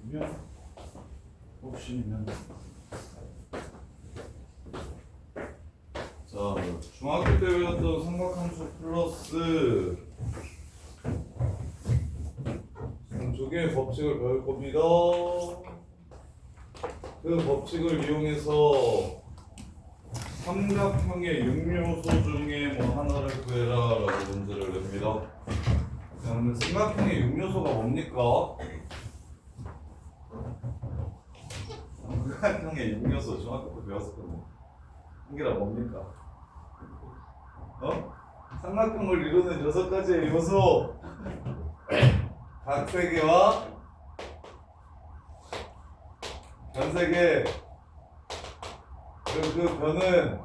아니면 옵션이면 자, 중학교 때 배웠던 삼각함수 플러스 두 개의 법칙을 배울 겁니다. 그 법칙을 이용해서 삼각형의 6요소 중에 뭐 하나를 구해라 라고 문제를 냅니다. 자, 근데 삼각형의 6요소가 뭡니까? 삼각형의 6요소 중학교 때 배웠었거든요. 한개라 뭡니까? 삼각형을 이루는 6가지의 요소 각세개와 변세개 그 변은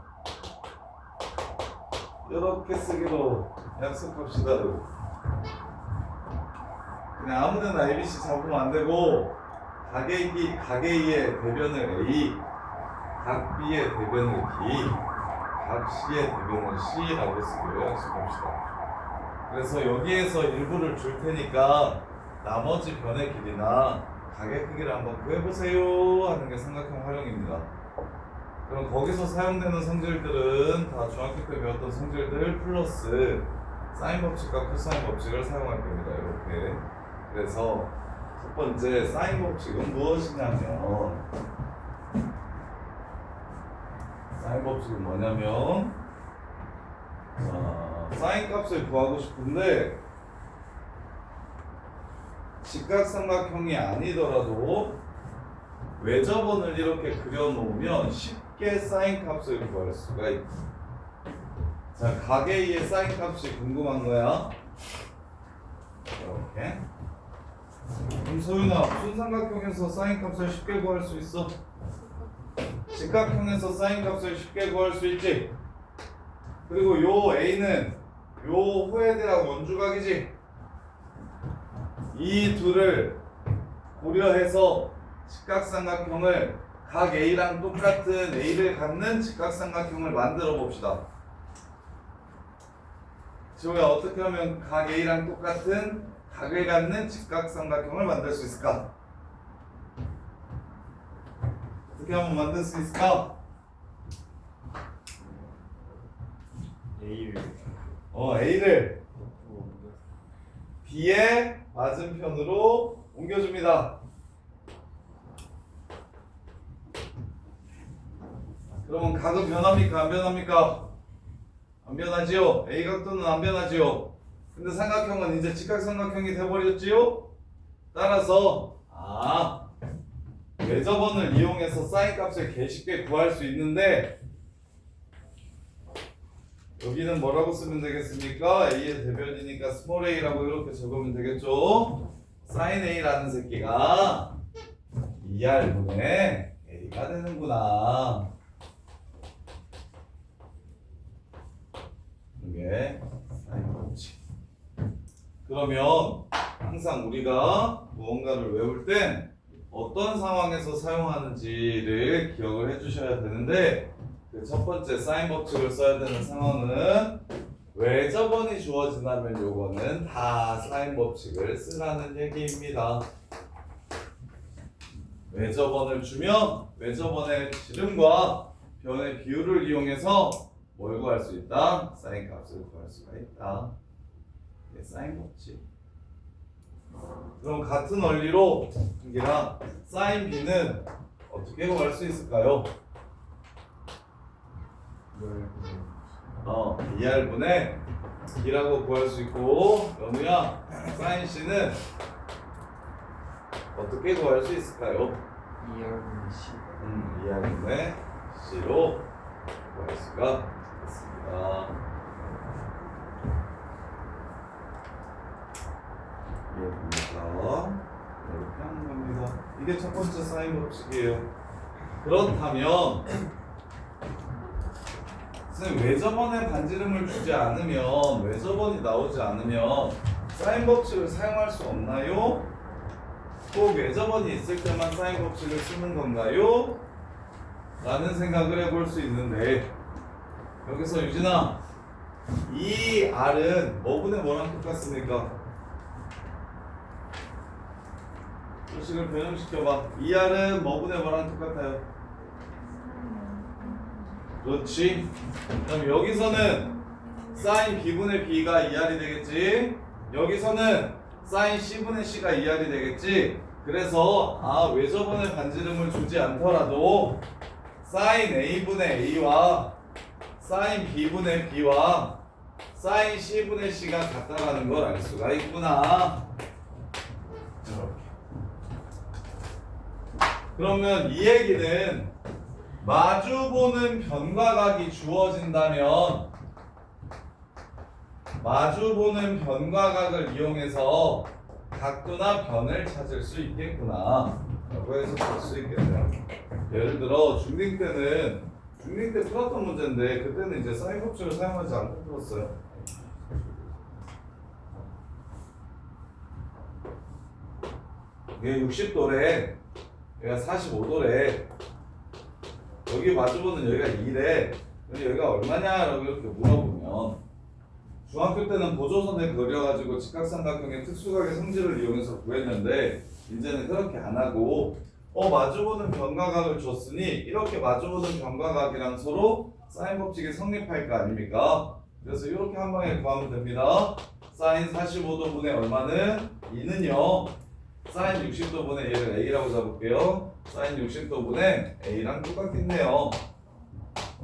이렇게 쓰기로 약속합시다. 그냥 아무데나 ABC 잡으면 안 되고 각A의 대변을 A, 각 B의 대변을 B, 각 C의 대변을 C라고 쓰기로 약속합시다. 그래서 여기에서 일부를 줄 테니까 나머지 변의 길이나 각의 크기를 한번 구해보세요 하는 게 삼각형 활용입니다. 그럼 거기서 사용되는 성질들은 다 중학교 때 배웠던 성질들 플러스 사인 법칙과 코사인 법칙을 사용할 겁니다. 이렇게. 그래서 첫 번째 사인 법칙은 무엇이냐면 사인 법칙은 뭐냐면 사인 값을 구하고 싶은데 직각삼각형이 아니더라도 외접원을 이렇게 그려놓으면 쉽게 사인 값을 구할 수가 있다. 자, 각A의 사인 값이 궁금한 거야. 이렇게. 그럼 소윤아, 무슨 삼각형에서 사인 값을 쉽게 구할 수 있어? 직각형에서 사인 값을 쉽게 구할 수 있지. 그리고 요 A는 요 호에 대한 원주각이지. 이 둘을 고려해서 직각삼각형을 각 A랑 똑같은 A를 갖는 직각삼각형을 만들어 봅시다. 지호야, 어떻게 하면 각 A랑 똑같은 각을 갖는 직각삼각형을 만들 수 있을까? 어떻게 하면 만들 수 있을까? A를 B의 맞은편으로 옮겨줍니다. 그러면 각은 변합니까? 안 변합니까? 안 변하지요? A 각도는 안 변하지요? 근데 삼각형은 이제 직각삼각형이 돼버렸지요? 따라서 외접원을 이용해서 사인 값을 개쉽게 구할 수 있는데 여기는 뭐라고 쓰면 되겠습니까? A의 대변이니까 스몰 a라고 이렇게 적으면 되겠죠? 사인 A라는 새끼가 2R분의 A가 되는구나. 이게 사인 법칙. 그러면 항상 우리가 무언가를 외울 땐 어떤 상황에서 사용하는지를 기억을 해주셔야 되는데 그 첫 번째 사인 법칙을 써야 되는 상황은 외접원이 주어진다면 요거는 다 사인 법칙을 쓰라는 얘기입니다. 외접원을 주면 외접원의 지름과 변의 비율을 이용해서 뭘 구할 수 있다? 사인 값을 구할 수가 있다. 이게 사인 법칙. 그럼 같은 원리로 이랑 사인 B는 어떻게 구할 수 있을까요? 2R분의 B라고 구할 수 있고 연우야 사인 C는 어떻게 구할 수 있을까요? 2R분의 C 2R분의 C로 구할 수가 있습니다. 이해됩니까? 이렇게 하는 겁니다. 이게 첫 번째 사인 법칙이에요. 그렇다면 선생님 외접원의 반지름을 주지 않으면 외접원이 나오지 않으면 사인 법칙을 사용할 수 없나요? 꼭 외접원이 있을 때만 사인 법칙을 쓰는 건가요? 라는 생각을 해볼 수 있는데 여기서 유진아 이 R은 뭐분의 뭐랑 똑같습니까? 이 식을 변형시켜봐. 2R은 뭐분의 뭐랑 똑같아요? 그렇지. 그럼 여기서는 사인 B분의 B가 2R이 되겠지. 여기서는 사인 C분의 C가 2R이 되겠지. 그래서 외접원의 반지름을 주지 않더라도 사인 A분의 A와 사인 B분의 B와 사인 C분의 C가 같다라는 걸 알 수가 있구나. 이렇게. 그러면 이 얘기는 마주보는 변과각이 주어진다면 마주보는 변과각을 이용해서 각도나 변을 찾을 수 있겠구나 라고 해서 볼 수 있겠네요. 예를 들어 중딩 때 풀었던 문제인데 그때는 이제 사인 법칙을 사용하지 않고 풀었어요. 이게 60도래, 얘가 45도래, 여기 마주보는 여기가 2래. 근데 여기가 얼마냐라고 이렇게 물어보면 중학교 때는 보조선을 그려가지고 직각삼각형의 특수각의 성질을 이용해서 구했는데 이제는 그렇게 안 하고 마주보는 변과각을 줬으니 이렇게 마주보는 변과각이랑 서로 사인 법칙이 성립할 거 아닙니까? 그래서 이렇게 한 방에 구하면 됩니다. 사인 45도분의 얼마는 2는요 사인 60도분의 얘를 A라고 잡을게요. 사인 60도분의 A랑 똑같겠네요.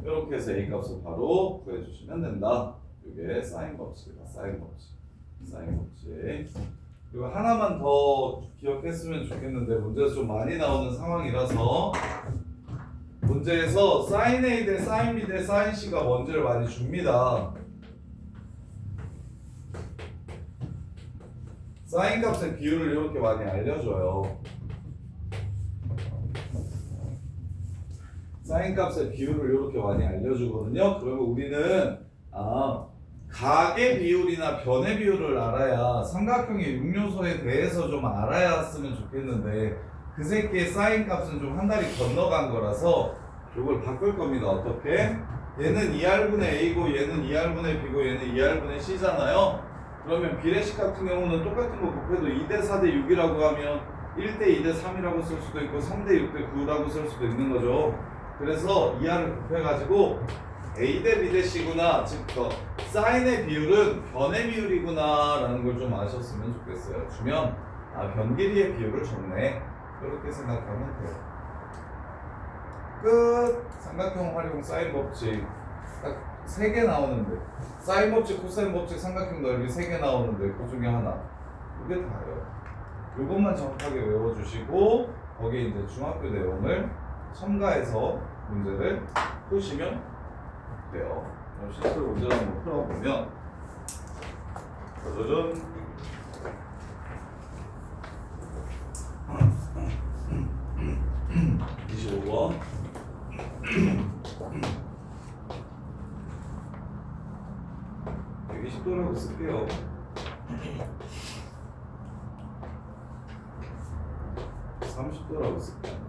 이렇게 해서 A 값을 바로 구해주시면 된다. 이게 사인 법칙이다. 사인 법칙. 그리고 하나만 더 기억했으면 좋겠는데 문제에서 좀 많이 나오는 상황이라서 문제에서 사인 A 대 사인 B 대 사인 C가 뭔지를 많이 줍니다. 사인 값의 비율을 이렇게 많이 알려줘요. 사인 값의 비율을 이렇게 많이 알려주거든요. 그러면 우리는 각의 비율이나 변의 비율을 알아야 삼각형의 육요소에 대해서 좀 알아야했으면 좋겠는데 그 새끼의 사인 값은 좀 한 달이 건너간 거라서 이걸 바꿀 겁니다. 어떻게? 얘는 2R분의 A고 얘는 2R분의 B고 얘는 2R분의 C잖아요. 그러면 비례식 같은 경우는 똑같은 거 곱해도 2대 4대 6이라고 하면 1대 2대 3이라고 쓸 수도 있고 3대 6대 9라고 쓸 수도 있는 거죠. 그래서 2R을 곱해가지고 A 대 B 대 C구나, 즉 사인의 비율은 변의 비율이구나 라는 걸 좀 아셨으면 좋겠어요. 주면 변 길이의 비율을 줬네, 그렇게 생각하면 돼요. 끝. 삼각형 활용 사인 법칙 딱 3개 나오는데 사인 법칙, 코사인 법칙, 삼각형 넓이 3개 나오는데 그 중에 하나, 이게 다예요. 이것만 정확하게 외워주시고 거기에 이제 중학교 내용을 첨가해서 문제를 푸시면 돼요. 그럼 실제 문제를 한번 풀어보면 짜자잔. 25번 120도라고 쓸게요. (30도라고) 쓸게요.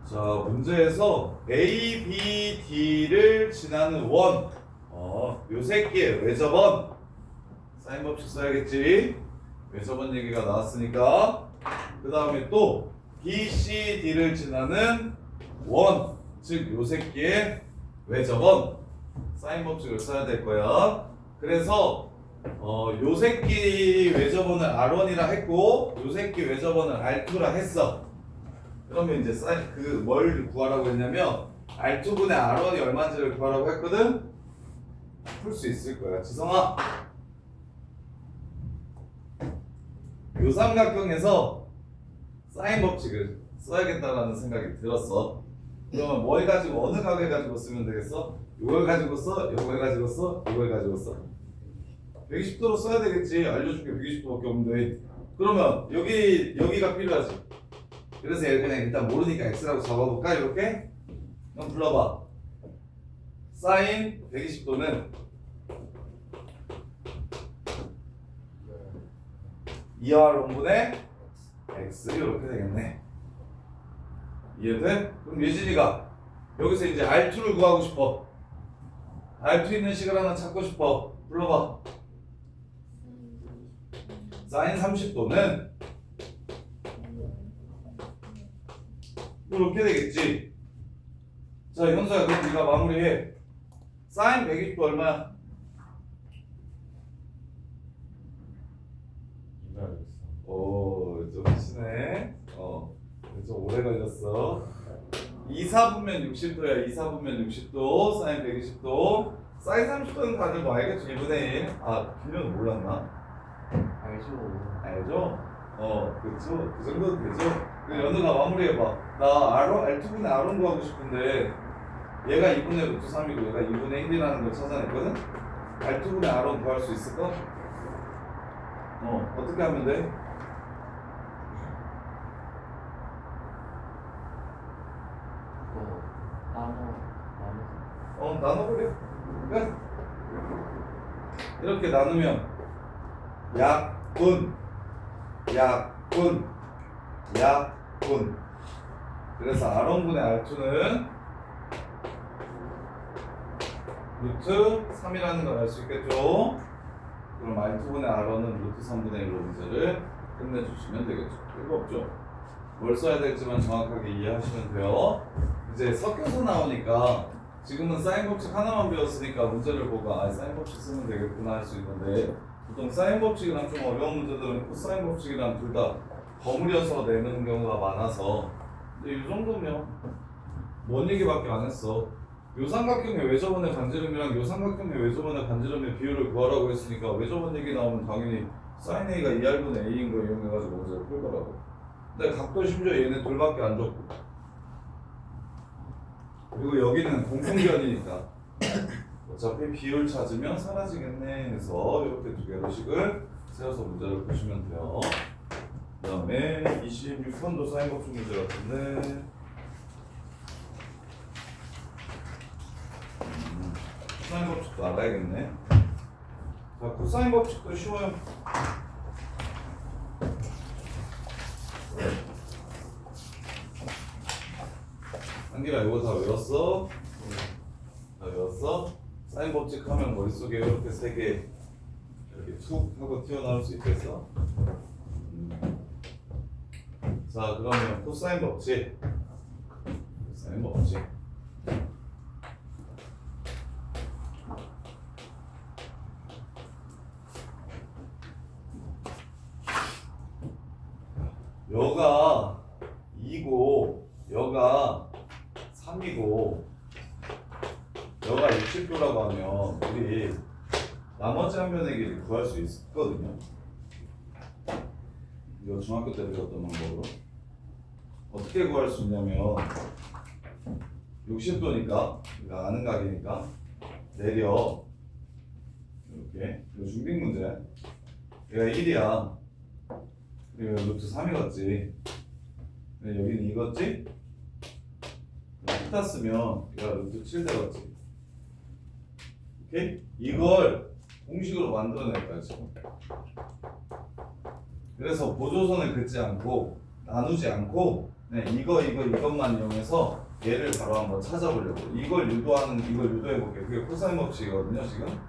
자, 문제에서 A, B, D를 지나는 원, 요 새끼의 외접원 사인 법칙 써야겠지. 외접원 얘기가 나왔으니까. 그 다음에 또 B, C, D를 지나는 원, 즉 요 새끼의 외접원 사인 법칙을 써야 될 거야. 그래서 요 새끼 외접원을 R1이라 했고 요 새끼 외접원을 R2라 했어. 그러면 이제 뭘 구하라고 했냐면 R2분의 R1이 얼마인지를 구하라고 했거든. 풀 수 있을 거야. 지성아, 요 삼각형에서 사인 법칙을 써야겠다라는 생각이 들었어. 그러면 뭘 가지고, 어느 각을 가지고 쓰면 되겠어? 이걸 가지고 써? 이걸 가지고 써? 이걸 가지고 써? 120도로 써야 되겠지. 알려줄게. 120도밖에 없는데. 그러면 여기가 필요하지. 그래서 얘를 그냥 일단 모르니까 x라고 잡아볼까? 이렇게? 그럼 불러봐. 사인 120도는 2R 1분의 x 이렇게 되겠네. 이해돼? 그럼 예진이가 여기서 이제 R2를 구하고 싶어. R2 있는 식을 하나 찾고 싶어. 불러봐. 사인 30도는 이렇게 되겠지. 자, 현수야, 그럼 네가 마무리해. 사인 120도 얼마야? 200. 오, 좀 하시네. 좀 오래 걸렸어. 2, 4분면 60도야. 2, 4분면 60도. 사인 120도. 사인 30도는 다들 뭐 알겠죠? 2분의 1. 아, 비료는 몰랐나? 알죠? 그렇죠. 그 정도 되죠? 그 연우가 마무리해봐. 나 R2분의 R1 구하고 싶은데 얘가 2분의 루트 3이고 얘가 2분의 1이라는 걸 찾아냈거든? R2분의 R1 구할 수 있을까? 어떻게 하면 돼? 나눠버려. 끝. 이렇게 나누면 약분, 약분, 약분. 그래서 R1분의 R2는 루트 3이라는 걸 알 수 있겠죠? 그럼 R2분의 R1은 루트 3분의 1로 문제를 끝내주시면 되겠죠. 별거 없죠? 뭘 써야 될지만 정확하게 이해하시면 돼요. 이제 섞여서 나오니까 지금은 사인 법칙 하나만 배웠으니까 문제를 보고 사인 법칙 쓰면 되겠구나 할 수 있는데 보통 사인 법칙이랑 좀 어려운 문제들은 코사인 법칙이랑 둘 다 버무려서 내는 경우가 많아서 근데 이 정도면 뭔 얘기밖에 안 했어. 요 삼각형의 외접원의 반지름이랑 요 삼각형의 외접원의 반지름의 비율을 구하라고 했으니까 외접원 얘기 나오면 당연히 sin A가 2R분의 A인 거 이용해가지고 문제를 풀더라고. 근데 각도 심지어 얘네 둘밖에 안 줬고 그리고 여기는 공통변이니까 어차피 비율 찾으면 사라지겠네 해서 이렇게 두 개로 식을 세워서 문제를 푸시면 돼요. 그 다음에 26번도 사인 법칙 문제 같은데 코사인 법칙도 알아야겠네. 자, 코사인 법칙도 쉬워요. 한기라 이거 다 외웠어? 다 외웠어? 사인 법칙 하면 머릿속에 이렇게 세 개 이렇게 툭 하고 튀어나올 수 있겠어? 자, 그러면 코사인 법칙. 코사인 법칙. 여가 2고 여가 3이고 여가 60도라고 하면 우리 나머지 한 변의 길이 구할 수 있거든요. 이거 중학교 때 배웠던 방법으로 어떻게 구할 수 있냐면 60도니까 우리가 아는 각이니까 내려 이렇게 이거 중딩 문제 얘가 1이야. 그리고 루트 3이었지. 여기는 이거지? 피타 쓰면 얘가 루트 7 되었지. 오케이? 이걸 공식으로 만들어낼 거야 지금. 그래서 보조선을 긋지 않고 나누지 않고 이것만 이용해서 얘를 바로 한번 찾아보려고. 이걸 유도해볼게요. 그게 코사인 법칙이거든요 지금.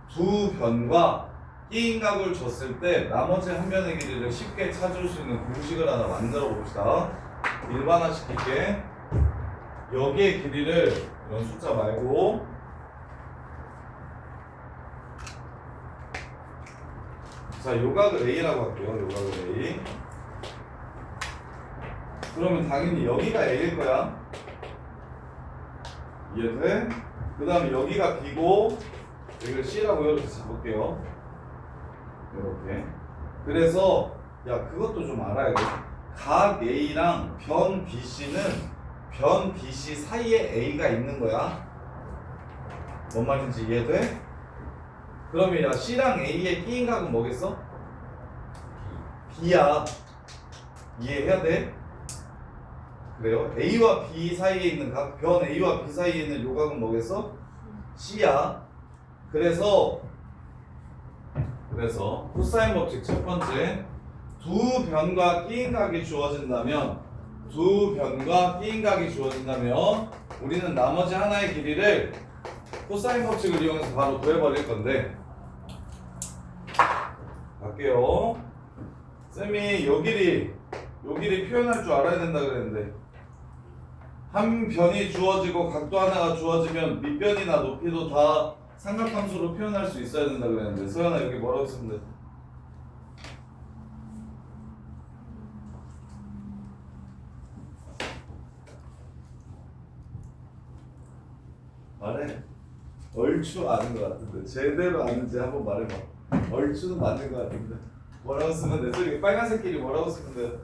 두 변과 끼인각을 줬을 때 나머지 한 변의 길이를 쉽게 찾을 수 있는 공식을 하나 만들어 봅시다. 일반화시킬게. 여기의 길이를 이런 숫자 말고 자, 요각을 A라고 할게요. 요각을 A. 그러면 당연히 여기가 A일 거야. 이해돼? 그 다음에 여기가 B고 여기를 C라고 이렇게 잡을게요. 이렇게. 그래서 그것도 좀 알아야 돼. 각 A랑 변 BC는 변 BC 사이에 A가 있는 거야. 뭔 말인지 이해돼? 그러면 C랑 A의 끼인 각은 뭐겠어? B야. 이해해야 돼? 그래요? A와 B 사이에 있는 각, 변 A와 B 사이에 있는 요 각은 뭐겠어? C야. 그래서 코사인 법칙 첫 번째, 두 변과 끼인각이 주어진다면 우리는 나머지 하나의 길이를 코사인 법칙을 이용해서 바로 구해버릴 건데 갈게요. 쌤이 요 길이 표현할 줄 알아야 된다 그랬는데 한 변이 주어지고 각도 하나가 주어지면 밑변이나 높이도 다 삼각함수로 표현할 수 있어야 된다 그랬는데 서연아 여기 뭐라고 쓰면 돼? 말해. 얼추 아는 것 같은데 제대로 아는지 한번 말해봐. 얼추는 맞는 것 같은데 뭐라고 쓰면 돼? 저기 빨간색 길이 뭐라고 쓰면 돼?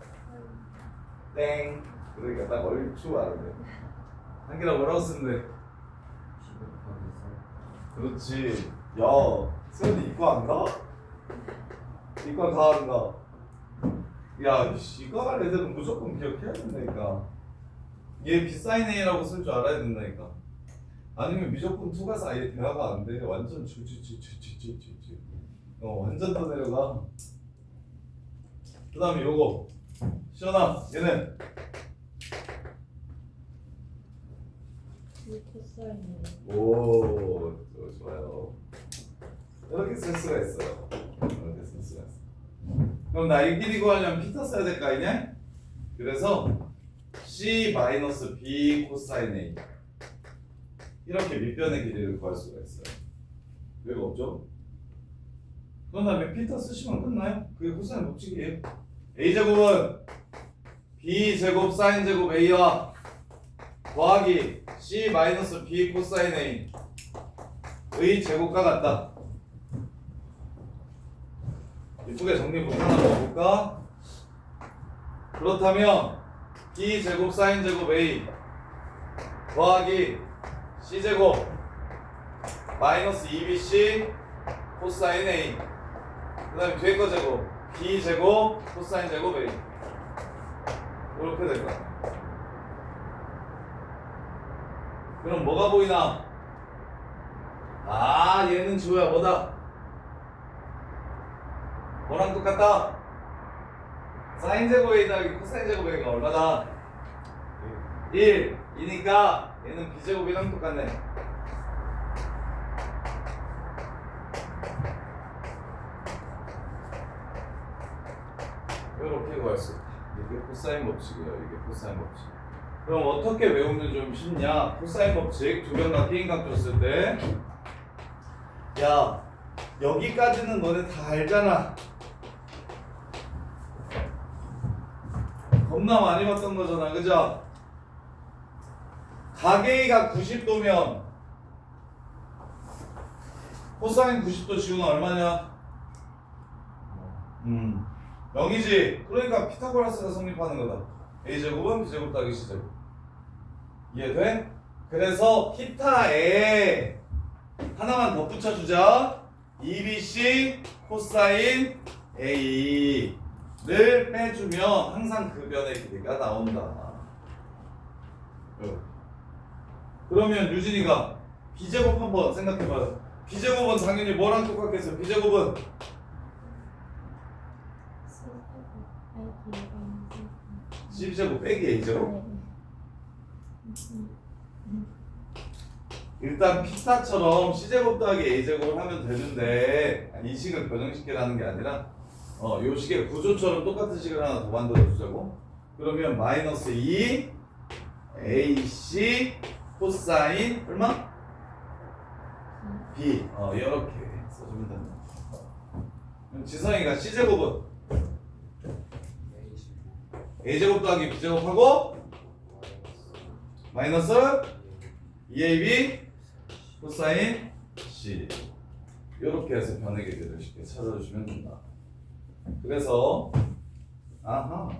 땡. 그러니까 딱 얼추 아는데 한기라 뭐라고 쓰면 돼? 그렇지. 야, 수현이 이과 안 가? 이과 가 안 가? 야, 이과 갈 애들은 무조건 기억해야 된다니까. 얘 B사인 A라고 쓸 줄 알아야 된다니까. 아니면 무조건 투 가서 아예 대화가 안 돼. 완전 쥐쥐쥐쥐쥐쥐쥐. 완전 더 내려가. 그 다음에 요거. 시원아, 얘는 오, 좋아요. 이렇게 쓸 수가 있어요. 이렇게 쓸 수가 있어. 그럼 나 이 길이 구하려면 피터 써야 될 거 아니냐? 그래서 C-B 코사인 A 이렇게 밑변의 길이를 구할 수가 있어요. 왜 없죠? 그런 다음에 피터 쓰시면 끝나요. 그게 코사인 법칙이에요. A제곱은 B제곱 사인제곱 A와 더하기 C-B 코사인 A 의 제곱과 같다. 이쁘게 정리부터 하나 넣어볼까? 그렇다면 B제곱 사인제곱 A 더하기 C제곱 마이너스 2BC 코사인 A 그 다음에 뒤에 거 제곱 B제곱 코사인 제곱 A 이렇게 될 거야. 그럼 뭐가 보이나? 아, 얘는 지호야 뭐다? 뭐랑 똑같다? 사인 제곱 A 더하기 코사인 제곱 A가 얼마다? 1 이니까 얘는 B제곱이랑 똑같네. 이렇게 구할 수 있다. 이게 코사인 법칙이에요. 이게 코사인 법칙. 그럼 어떻게 외우면 좀 쉽냐? 코사인 법칙 두 변과 P인각도 쓸 때 야, 여기까지는 너네 다 알잖아. 겁나 많이 봤던 거잖아, 그죠? 가게이가 90도면 코사인 90도 지우는 얼마냐? 0이지. 그러니까 피타고라스가 성립하는 거다. A제곱은 B제곱 더하기 C제곱. 이해돼? 그래서 피타에 하나만 덧붙여주자. 2BC 코사인 A를 빼주면 항상 그 변의 길이가 나온다. 그러면 유진이가 B제곱 한번 생각해봐요. B제곱은 당연히 뭐랑 똑같겠어요? B제곱은 C제곱 빼기 A제곱? 일단 피타처럼 C제곱 더하기 A제곱을 하면 되는데 이 식을 변형시키라는 게 아니라 요 식의 구조처럼 똑같은 식을 하나 더 만들어 주자고. 그러면 마이너스 2 AC 코사인 얼마? B 이렇게 써주면 된다. 그럼 지성이가 C제곱은 A제곱 더하기 B제곱하고 마이너스 2AB 코사인 C 이렇게 해서 변의 길이를 쉽게 찾아주시면 된다. 그래서 아하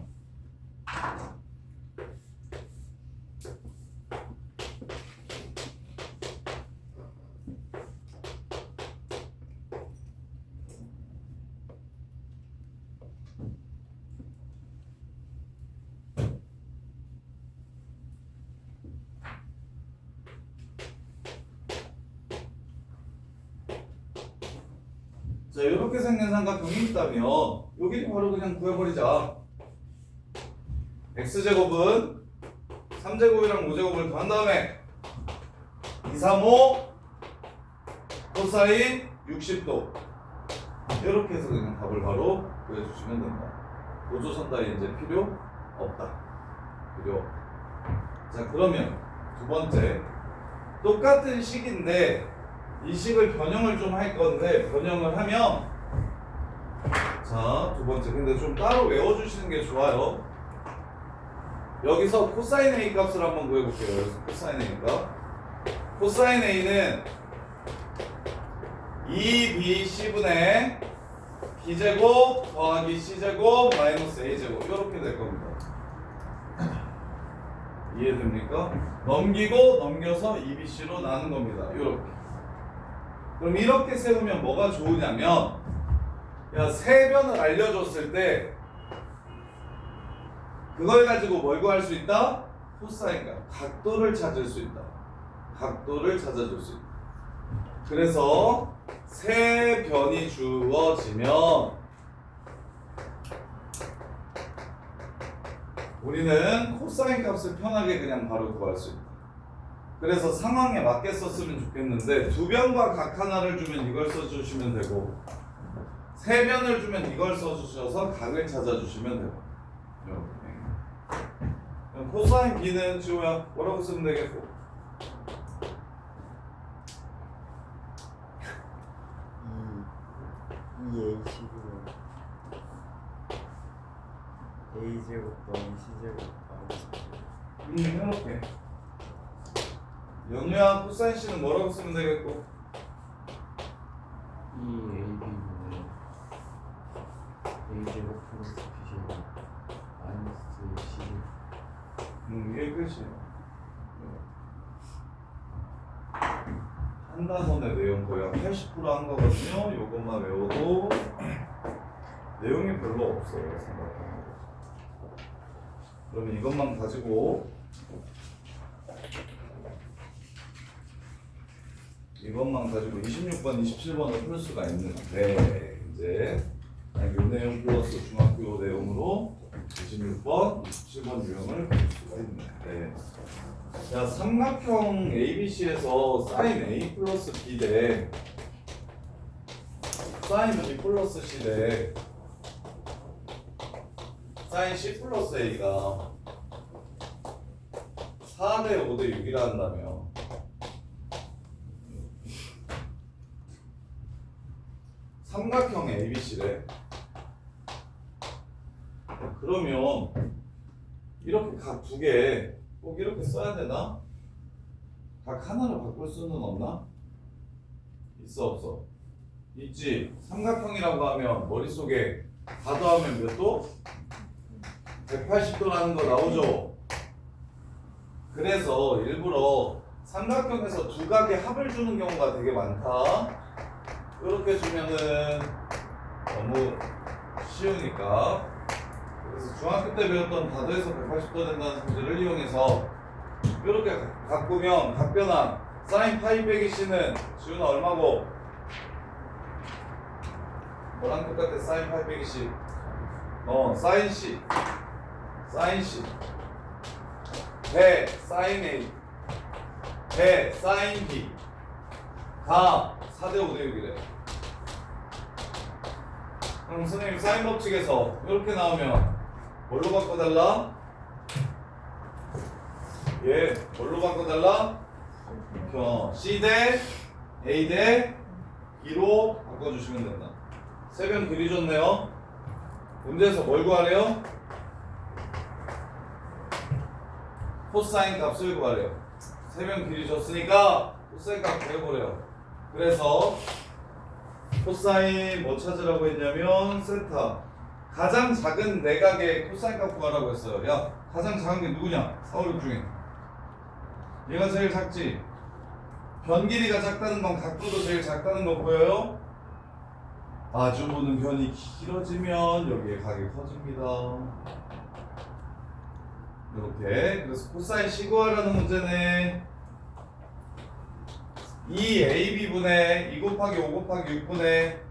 자, 이렇게 생긴 삼각형이 있다면 여기 바로 그냥 구해버리자. x제곱은 3제곱이랑 5제곱을 더한 다음에 2, 3, 5 코사인 60도 이렇게 해서 그냥 답을 바로 구해주시면 된다. 보조선 따위 이제 필요 없다. 필요 없다. 자, 그러면 두 번째, 똑같은 식인데 이 식을 변형을 좀 할 건데, 변형을 하면, 자, 두 번째, 근데 좀 따로 외워주시는 게 좋아요. 여기서 코사인 A 값을 한번 구해볼게요. 여기서 코사인 A 값. 코사인 A는 2BC분의 B제곱 더하기 C제곱 마이너스 A제곱 이렇게 될 겁니다. 이해됩니까? 넘기고 넘겨서 2BC로 나눈 겁니다. 이렇게. 그럼 이렇게 세우면 뭐가 좋으냐면, 야, 세변을 알려줬을 때 그걸 가지고 뭘 구할 수 있다? 코사인 값, 각도를 찾을 수 있다. 각도를 찾아줄 수 있다. 그래서 세변이 주어지면 우리는 코사인 값을 편하게 그냥 바로 구할 수 있다. 그래서 상황에 맞게 썼으면 좋겠는데, 두 변과 각 하나를 주면 이걸 써주시면 되고, 세 변을 주면 이걸 써주셔서 각을 찾아주시면 되고. 이렇게. 그럼 코사인 B는 지호야 뭐라고 쓰면 되겠고? 이 A식으로 A제곱 더하기 C제곱 마이너스 이렇게. 연우야, 코사인 C는 뭐라고 쓰면 되겠고? 이 AB분의 A제곱 플러스 B제곱 마이너스 C 이게 끝이에요. 한 단원의 내용 거의 한 80%한 거거든요. 이것만 외워도 내용이 별로 없어요. 생각하는 거. 그러면 이것만 가지고 이것만 가지고 26번, 27번을 풀 수가 있는데, 이제 요 내용 플러스 중학교 내용으로 26번, 27번 유형을 볼 수가 있네. 자, 삼각형 ABC에서 사인 A 플러스 B 대 사인 B 플러스 C 대 사인 C 플러스 A가 4대 5대 6이라 한다면, 삼각형 ABC래. 그러면 이렇게 각 두 개 꼭 이렇게 써야 되나? 각 하나로 바꿀 수는 없나? 있어 없어? 있지. 삼각형이라고 하면 머릿속에 다 더하면 몇 도? 180도라는 거 나오죠? 그래서 일부러 삼각형에서 두 각의 합을 주는 경우가 되게 많다. 이렇게 주면은 너무 쉬우니까. 그래서 중학교 때 배웠던 다도에서 180도 된다는 소리를 이용해서 이렇게 바꾸면 각변환 사인 파이 빼기 C는 지훈아 얼마고? 뭐랑 똑같아? 사인 파이 빼기 C. 사인 C. 사인 C. 배 사인 A. 배 사인 B. 가 4대 5대 6이래. 그럼 선생님 사인 법칙에서 이렇게 나오면 뭘로 바꿔달라? 예, 뭘로 바꿔달라? C 대 A 대 B로 바꿔주시면 된다. 세변 길이 줬네요. 문제에서 뭘 구하래요? 코사인 값을 구하래요. 세변 길이 줬으니까 코사인 값 구해보래요. 그래서 코사인 뭐 찾으라고 했냐면 세타. 가장 작은 내각의 코사인 값 구하라고 했어요. 야, 가장 작은 게 누구냐? 4, 5, 6 중에 얘가 제일 작지. 변 길이가 작다는 건 각도도 제일 작다는 거 보여요? 아주 보는 변이 길어지면 여기에 각이 커집니다. 이렇게. 그래서 코사인 C 구하라는 문제네. 2AB분의 2 곱하기 5 곱하기 6분의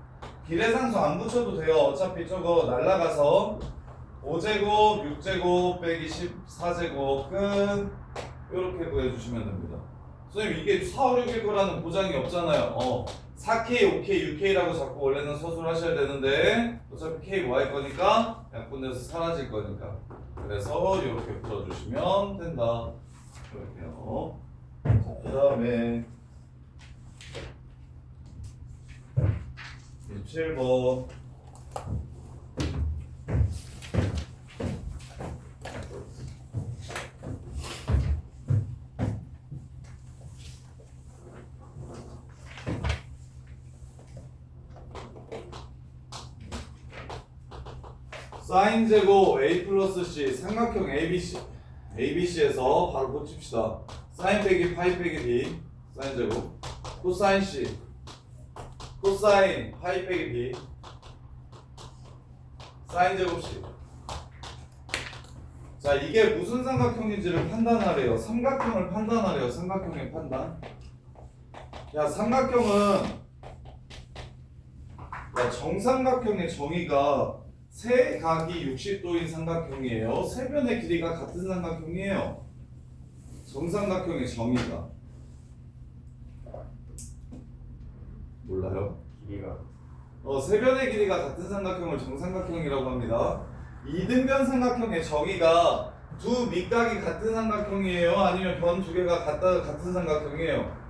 비례상수 안 붙여도 돼요. 어차피 저거 날라가서 5제곱 6제곱 빼기 14제곱 끝. 이렇게 구해주시면 됩니다. 선생님 이게 4, 5, 6일 거라는 보장이 없잖아요. 4K, 5K, 6K라고 자꾸 원래는 서술을 하셔야 되는데 어차피 K, Y일 거니까 약분돼서 사라질 거니까. 그래서 이렇게 풀어주시면 된다. 이렇게요. 자, 그 다음에 27번 사인 제곱 a 플러스 c 삼각형 ABC에서 바로 고칩시다. 사인 빼기 파이 빼기 b 사인 제곱 코사인 c 코사인 파이 빼기 b 사인 제곱 c. 자, 이게 무슨 삼각형인지를 판단하래요. 삼각형을 판단하래요. 삼각형의 판단. 야, 삼각형은 정삼각형의 정의가 세 각이 60도인 삼각형이에요. 세 변의 길이가 같은 삼각형이에요. 정삼각형의 정의가 몰라요? 길이가 세 변의 길이가 같은 삼각형을 정삼각형이라고 합니다. 이등변 삼각형의 정의가 두 밑각이 같은 삼각형이에요? 아니면 변 두 개가 같은 삼각형이에요?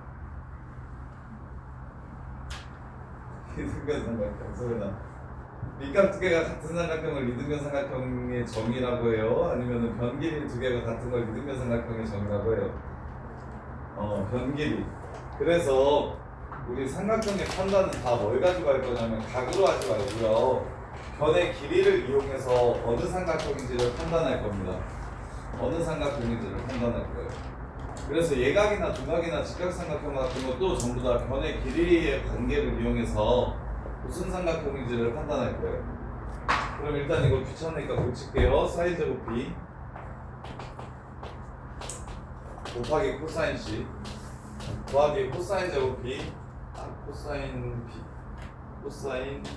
이등변 삼각형 소연아. 밑각 두 개가 같은 삼각형을 이등변 삼각형의 정의라고 해요? 아니면 변 길이 두 개가 같은 걸 이등변 삼각형의 정의라고 해요? 변 길이. 그래서 우리 삼각형의 판단은 다 뭘 가지고 할 거냐면 각으로 하지 말고요. 변의 길이를 이용해서 어느 삼각형인지를 판단할 겁니다. 어느 삼각형인지를 판단할 거예요. 그래서 예각이나 두각이나 직각삼각형 같은 것도 전부 다 변의 길이의 관계를 이용해서 무슨 삼각형인지를 판단할 거예요. 그럼 일단 이거 귀찮으니까 고칠게요. 사인 제곱 b 곱하기 코사인 c 더하기 코사인 제곱 b 코사인 b 코사인 b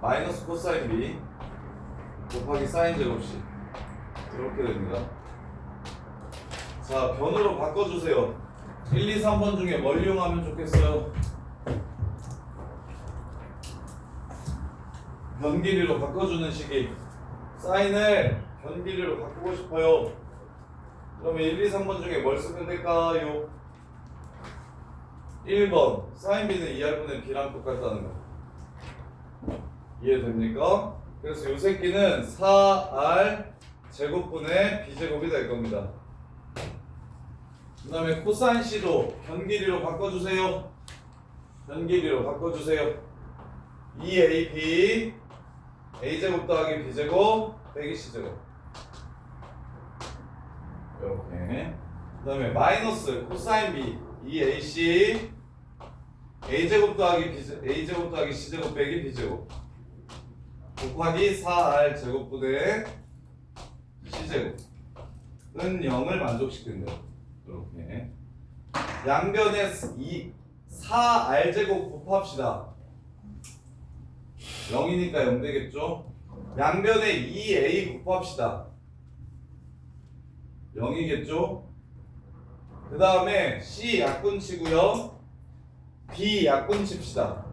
마이너스 코사인 b 곱하기 사인 제곱 c 이렇게 됩니다. 자, 변으로 바꿔주세요. 1, 2, 3번 중에 뭘 이용하면 좋겠어요? 변 길이로 바꿔주는 식이 사인을 변 길이로 바꾸고 싶어요. 그러면 1, 2, 3번 중에 뭘 쓰면 될까요? 1번 사인 b는 2r분의 b랑 똑같다는 거 이해됩니까? 그래서 이 새끼는 4r 제곱분의 b제곱이 될 겁니다. 그 다음에 코사인 c도 변 길이로 바꿔주세요. 변 길이로 바꿔주세요. 2ab a제곱 더하기 b제곱 빼기 c제곱 이렇게. 그 다음에 마이너스 코사인 b 2ac a제곱 더하기 a제곱 더하기 c제곱 빼기 b제곱 곱하기 4r 제곱분의 c제곱은 0을 만족시킨대요. 이렇게 양변에 4r 제곱 곱합시다. 0이니까 0 되겠죠? 양변에 2a 곱합시다. 0이겠죠? 그 다음에 c 약분치고요. b 약분칩시다.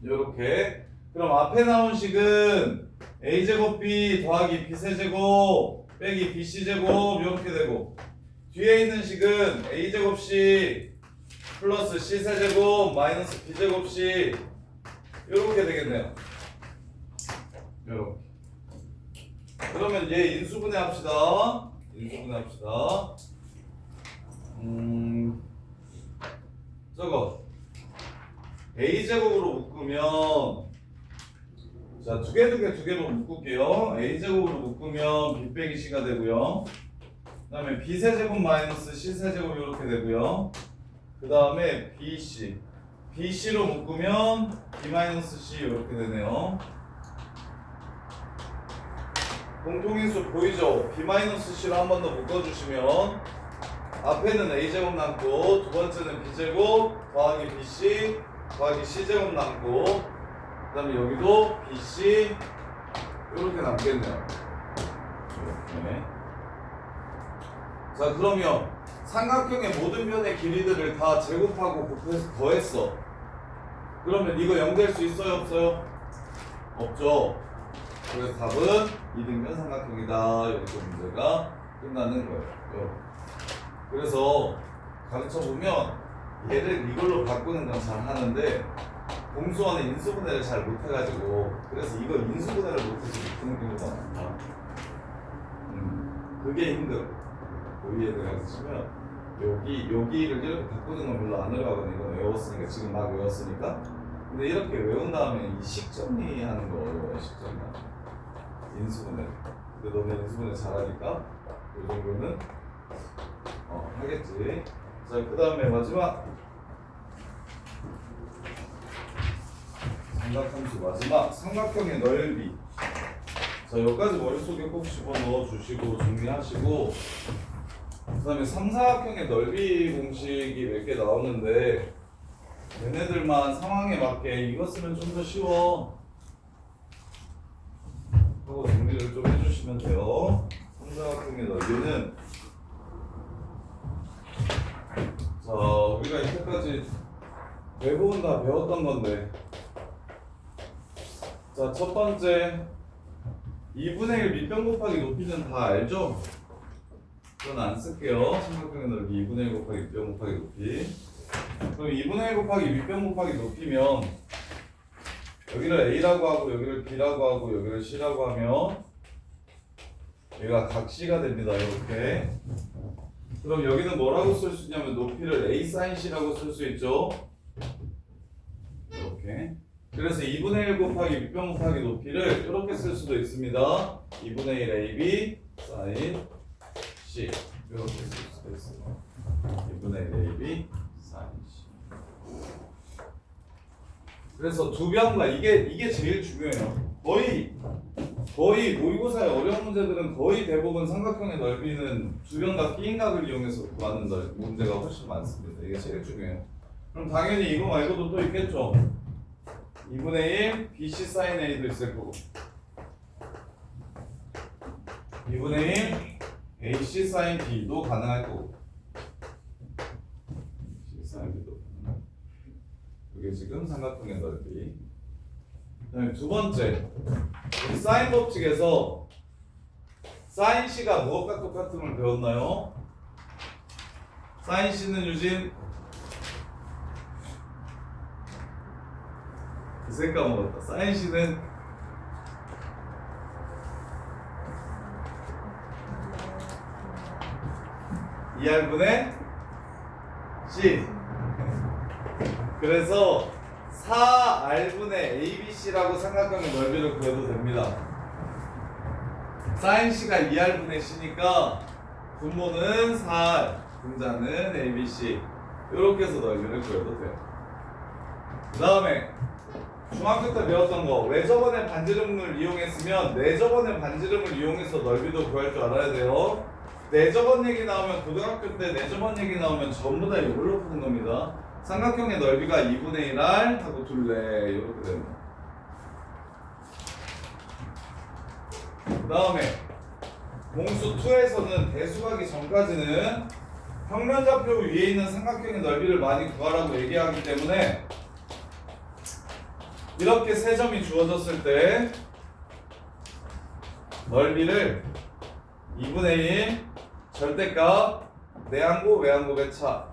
요렇게. 그럼 앞에 나온 식은 a제곱 b 더하기 b세제곱 빼기 bc제곱 이렇게 되고, 뒤에 있는 식은 a제곱 c 플러스 c세제곱 마이너스 b제곱 c 이렇게 되겠네요. 이렇게. 그러면 얘 인수분해 합시다. 인수분해 합시다. 저거 a제곱으로 묶으면, 자, 두 개로 묶을게요. a제곱으로 묶으면 b 빼기 c가 되고요. 그 다음에 b세제곱 마이너스 c세제곱 이렇게 되고요. 그 다음에 bc로 묶으면 b-c 이렇게 되네요. 공통인수 보이죠? b-c로 한 번 더 묶어주시면 앞에는 a제곱 남고, 두 번째는 b제곱 더하기 bc 더하기 c제곱 남고, 그 다음에 여기도 bc 이렇게 남겠네요. 이렇게. 자, 그러면 삼각형의 모든 변의 길이들을 다 제곱하고 곱해서 더했어. 그러면 이거 0 될 수 있어요? 없어요? 없죠. 그래서 답은 이등변 삼각형이다. 이렇게 문제가 끝나는 거예요. 그래서 가르쳐 보면 얘를 이걸로 바꾸는 건 잘 하는데 공수원은 인수분해를 잘 못해가지고 그래서 이거 인수분해를 못해서 못하는 경우가 많다. 그게 힘들어. 여기에 가르치면 여기를 이렇게 바꾸는 건 별로 안 어려워하거든. 이거 외웠으니까 지금 막 외웠으니까. 근데 이렇게 외운 다음에 이 식정리하는 거 어려워요. 식정리. 인수분해. 근데 너네 인수분해 잘하니까 이 정도는 하겠지. 자, 그 다음에 마지막 삼각함수 마지막 삼각형의 넓이. 자, 여기까지 머릿속에 꼭 집어넣어 주시고 정리하시고 그 다음에 삼사각형의 넓이 공식이 몇 개 나오는데 얘네들만 상황에 맞게 이거 쓰면 좀 더 쉬워 하고 정리를 좀 해주시면 돼요. 삼사각형의 넓이는 자, 우리가 이때까지 대부분 다 배웠던 건데 자, 첫 번째 2분의 1 밑변 곱하기 높이는 다 알죠? 그건 안 쓸게요. 삼각형의 넓이 2분의 1 곱하기 밑변 곱하기 높이. 그럼 2분의 1 곱하기 밑변 곱하기 높이면 여기를 A라고 하고 여기를 B라고 하고 여기를 C라고 하면 여기가 각 C가 됩니다. 이렇게. 그럼 여기는 뭐라고 쓸 수 있냐면 높이를 A sin C라고 쓸 수 있죠. 이렇게. 그래서 2분의 1 곱하기 밑변 곱하기 높이를 이렇게 쓸 수도 있습니다. 2분의 1 AB sin C 이렇게 쓸 수도 있어요. 2분의 1 AB sin C. 그래서 두 변과 이게 제일 중요해요. 거의 모의고사의 어려운 문제들은 거의 대부분 삼각형의 넓이는 두 변과 끼인각을 이용해서 구하는 문제가 훨씬 많습니다. 이게 제일 중요해요. 그럼 당연히 이거 말고도 또 있겠죠. 2분의 1 BC sin A도 있을 거고 2분의 1 AC sin B도 가능할 거고 AC sin B도 가능할. 이게 지금 삼각형의 넓이. 그다음에 두 번째 우리 사인 법칙에서 sin C가 무엇과 똑같음을 배웠나요? sin C는 유진 그새 까먹었다. sin C는 ER분의 C. 그래서 4R분의 ABC라고 삼각형의 넓이를 구해도 됩니다. sin C가 2R분의 C니까 분모는 4R, 분자는 ABC. 이렇게 해서 넓이를 구해도 돼요. 그 다음에 중학교 때 배웠던 거 외접원의 반지름을 이용했으면 내접원의 반지름을 이용해서 넓이도 구할 줄 알아야 돼요. 내접원 얘기 나오면 고등학교 때 내접원 얘기 나오면 전부 다 이걸로 푸는 겁니다. 삼각형의 넓이가 2분의 1R 하고 둘레 이렇게 됩니다. 그 다음에 공수 2에서는 대수하기 전까지는 평면좌표 위에 있는 삼각형의 넓이를 많이 구하라고 얘기하기 때문에 이렇게 세 점이 주어졌을 때 넓이를 2분의 1 절대값 내항고 외항고의 차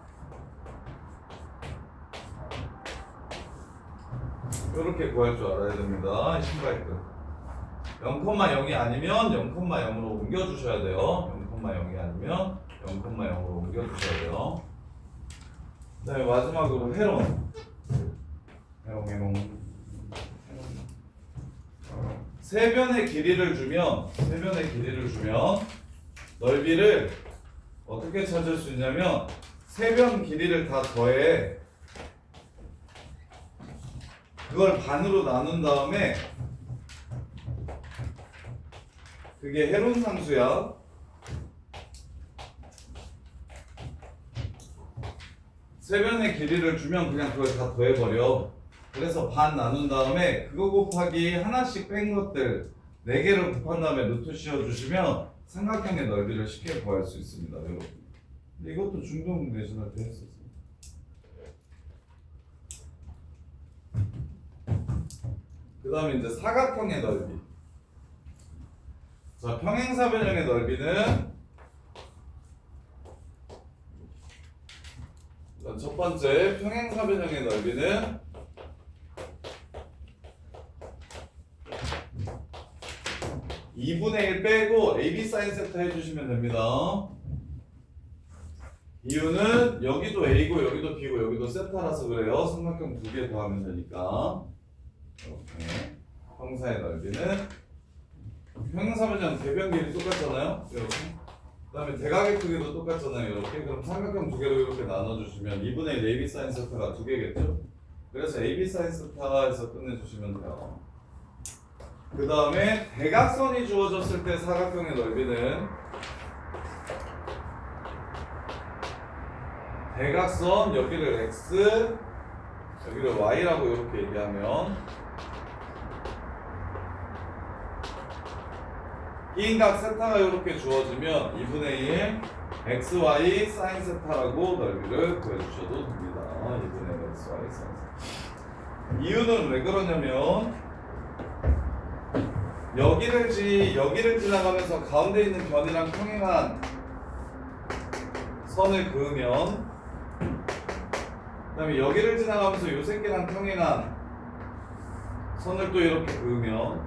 이렇게 구할 줄 알아야 됩니다. 신발급 0,0이 아니면 0,0으로 옮겨주셔야 돼요. 0,0이 아니면 0,0으로 옮겨주셔야 돼요. 그 다음에 마지막으로 회론 세변의 길이를 주면 넓이를 어떻게 찾을 수 있냐면 세변 길이를 다 더해 그걸 반으로 나눈 다음에 그게 해론상수야. 세변의 길이를 주면 그냥 그걸 다 더해버려. 그래서 반 나눈 다음에 그거 곱하기 하나씩 뺀 것들 4개를 곱한 다음에 루트 씌워주시면 삼각형의 넓이를 쉽게 구할 수 있습니다. 여러분. 근데 이것도 중등 내신할 때 했었어요. 그 다음에 이제 사각형의 넓이. 자, 평행사변형의 넓이는 번째 평행사변형의 넓이는 2분의 1 빼고 AB 사인 세타 해주시면 됩니다. 이유는 여기도 A고 여기도 B고 여기도 세타라서 그래요. 삼각형 두 개 더하면 되니까. 이렇게 평사의 넓이는 평행사변형 대변 길이 똑같잖아요. 이렇게. 그 다음에 대각의 크기도 똑같잖아요. 이렇게. 그럼 삼각형 두 개로 이렇게 나눠주시면 2분의 1 AB 사인 세타가 두 개겠죠. 그래서 AB 사인 세타에서 끝내주시면 돼요. 그 다음에 대각선이 주어졌을 때 사각형의 넓이는 대각선 여기를 X 여기를 Y라고 이렇게 얘기하면 끼인각 세타가 이렇게 주어지면 2분의 1 XY 사인 세타라고 넓이를 구해주셔도 됩니다. 2분의 1 XY 사인 세타. 이유는 왜 그러냐면 여기를 지나가면서 가운데 있는 변이랑 평행한 선을 그으면 그 다음에 여기를 지나가면서 요 새끼랑 평행한 선을 또 이렇게 그으면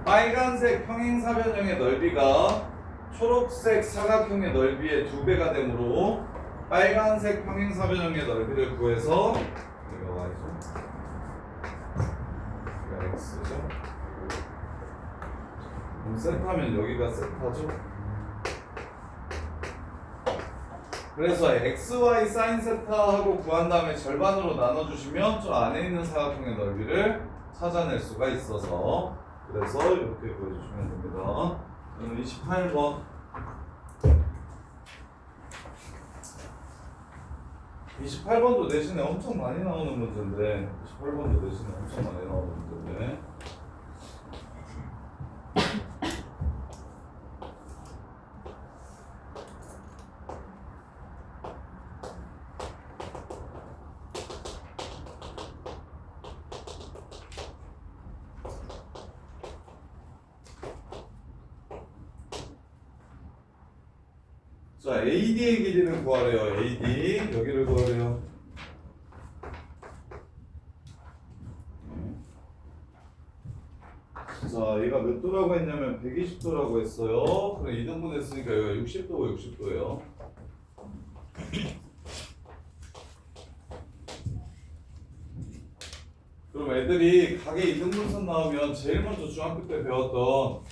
빨간색 평행사변형의 넓이가 초록색 사각형의 넓이의 2배가 되므로 빨간색 평행사변형의 넓이를 구해서 여기가 Y죠. 여기가 X죠. 그럼 세타면 여기가 세타죠. 그래서 XY 사인 세타하고 구한 다음에 절반으로 나눠주시면 저 안에 있는 사각형의 넓이를 찾아낼 수가 있어서 그래서 이렇게 보여주시면 됩니다. 28번 28번도 내신에 엄청 많이 나오는 문제인데 28번도 내신에 엄청 많이 나오는 문제인데 자, AD의 길이를 구하래요. AD 여기를 구하래요. 자, 얘가 몇 도라고 했냐면 120도라고 했어요. 그럼 2등분 했으니까 여기가 60도고 60도예요. 그럼 애들이 각의 2등분선 나오면 제일 먼저 중학교 때 배웠던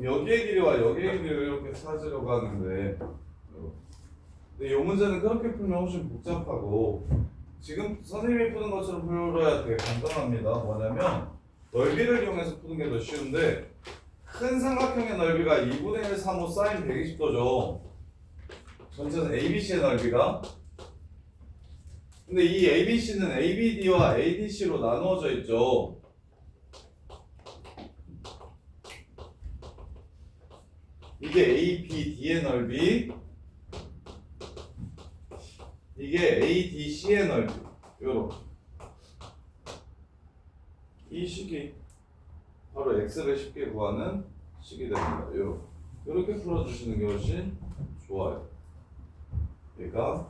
여기의 길이와 여기의 길이를 이렇게 찾으려고 하는데 근데 이 문제는 그렇게 풀면 훨씬 복잡하고 지금 선생님이 푸는 것처럼 풀어야 되게 간단합니다. 뭐냐면 넓이를 이용해서 푸는 게 더 쉬운데 큰 삼각형의 넓이가 2분의 1 3호 사인 120도죠. 전체는 ABC의 넓이가 근데 이 ABC는 ABD와 ADC로 나누어져 있죠. 이게 ABD의 넓이, 이게 ADC의 넓이. 요렇게. 이 식이 바로 X를 쉽게 구하는 식이 됩니다. 요렇게 풀어주시는 게 훨씬 좋아요. 그러니까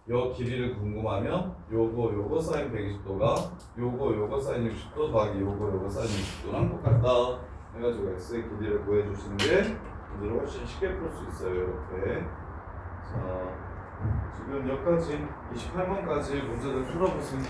요 길이를 궁금하면 요거 사인 120도가 요거 사인 60도 더하기 요거 사인 60도랑 똑같다. 해가지고 X의 길이를 구해주시는 게 문제를 훨씬 쉽게 풀 수 있어요. 이렇게. 자, 지금 여기까지 28번까지 문제를 풀어보세요.